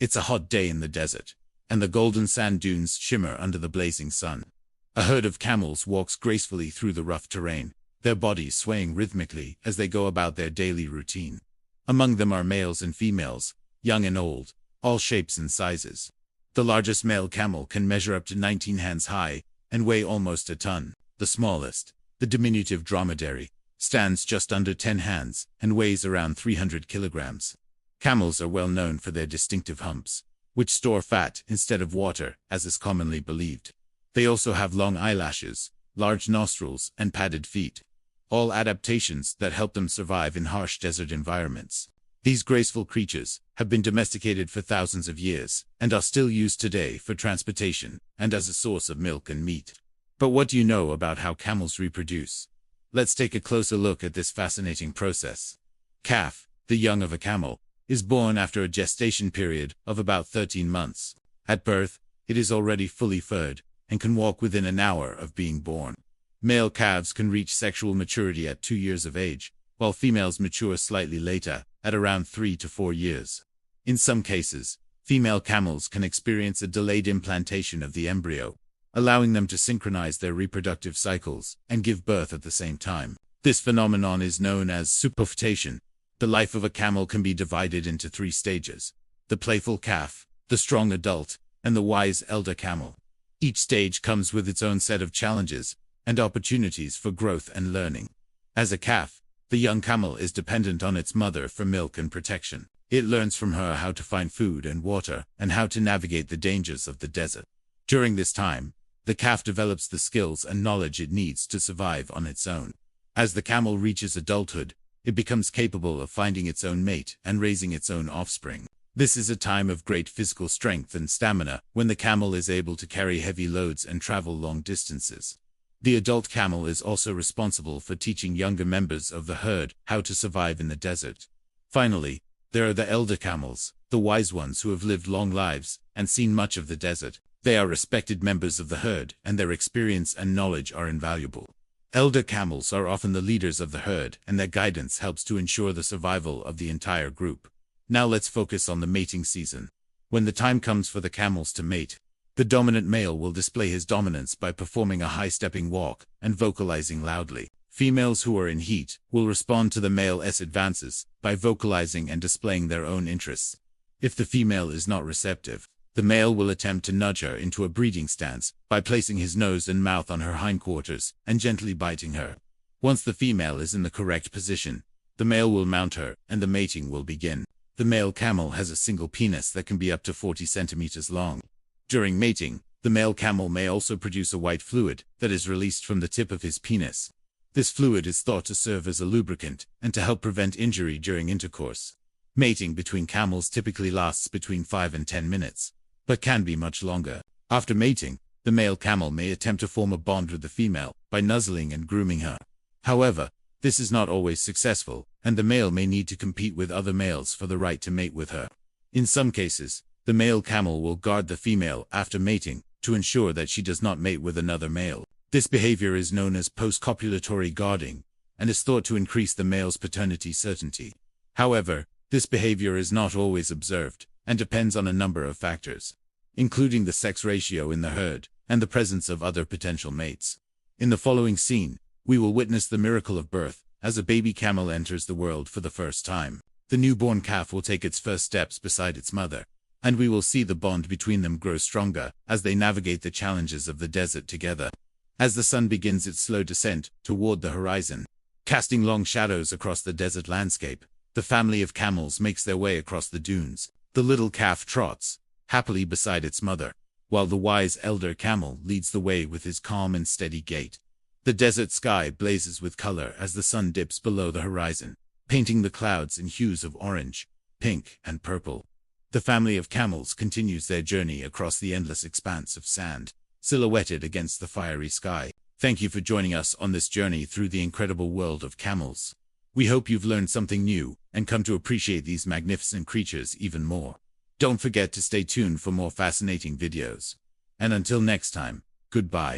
It's a hot day in the desert, and the golden sand dunes shimmer under the blazing sun. A herd of camels walks gracefully through the rough terrain, their bodies swaying rhythmically as they go about their daily routine. Among them are males and females, young and old, all shapes and sizes. The largest male camel can measure up to 19 hands high and weigh almost a ton. The smallest, the diminutive dromedary, stands just under 10 hands and weighs around 300 kilograms. Camels are well known for their distinctive humps, which store fat instead of water, as is commonly believed. They also have long eyelashes, large nostrils, and padded feet, all adaptations that help them survive in harsh desert environments. These graceful creatures have been domesticated for thousands of years and are still used today for transportation and as a source of milk and meat. But what do you know about how camels reproduce? Let's take a closer look at this fascinating process. Calf, the young of a camel, is born after a gestation period of about 13 months. At birth, it is already fully furred and can walk within an hour of being born. Male calves can reach sexual maturity at 2 years of age, while females mature slightly later, at around 3 to 4 years. In some cases, female camels can experience a delayed implantation of the embryo, allowing them to synchronize their reproductive cycles and give birth at the same time. This phenomenon is known as superfetation. The life of a camel can be divided into 3 stages: the playful calf, the strong adult, and the wise elder camel. Each stage comes with its own set of challenges and opportunities for growth and learning. As a calf, the young camel is dependent on its mother for milk and protection. It learns from her how to find food and water and how to navigate the dangers of the desert. During this time, the calf develops the skills and knowledge it needs to survive on its own. As the camel reaches adulthood, it becomes capable of finding its own mate and raising its own offspring. This is a time of great physical strength and stamina when the camel is able to carry heavy loads and travel long distances. The adult camel is also responsible for teaching younger members of the herd how to survive in the desert. Finally, there are the elder camels, the wise ones who have lived long lives and seen much of the desert. They are respected members of the herd, and their experience and knowledge are invaluable. Elder camels are often the leaders of the herd, and their guidance helps to ensure the survival of the entire group. Now let's focus on the mating season. When the time comes for the camels to mate, the dominant male will display his dominance by performing a high-stepping walk and vocalizing loudly. Females who are in heat will respond to the male's advances by vocalizing and displaying their own interests. If the female is not receptive, the male will attempt to nudge her into a breeding stance by placing his nose and mouth on her hindquarters and gently biting her. Once the female is in the correct position, the male will mount her and the mating will begin. The male camel has a single penis that can be up to 40 centimeters long. During mating, the male camel may also produce a white fluid that is released from the tip of his penis. This fluid is thought to serve as a lubricant and to help prevent injury during intercourse. Mating between camels typically lasts between 5 and 10 minutes, but can be much longer. After mating, the male camel may attempt to form a bond with the female by nuzzling and grooming her. However, this is not always successful, and the male may need to compete with other males for the right to mate with her. In some cases, the male camel will guard the female after mating to ensure that she does not mate with another male. This behavior is known as post-copulatory guarding and is thought to increase the male's paternity certainty. However, this behavior is not always observed and depends on a number of factors, including the sex ratio in the herd and the presence of other potential mates. In the following scene, we will witness the miracle of birth as a baby camel enters the world for the first time. The newborn calf will take its first steps beside its mother, and we will see the bond between them grow stronger as they navigate the challenges of the desert together. As the sun begins its slow descent toward the horizon, casting long shadows across the desert landscape, the family of camels makes their way across the dunes. The little calf trots happily beside its mother, while the wise elder camel leads the way with his calm and steady gait. The desert sky blazes with color as the sun dips below the horizon, painting the clouds in hues of orange, pink, and purple. The family of camels continues their journey across the endless expanse of sand, silhouetted against the fiery sky. Thank you for joining us on this journey through the incredible world of camels. We hope you've learned something new and come to appreciate these magnificent creatures even more. Don't forget to stay tuned for more fascinating videos. And until next time, goodbye.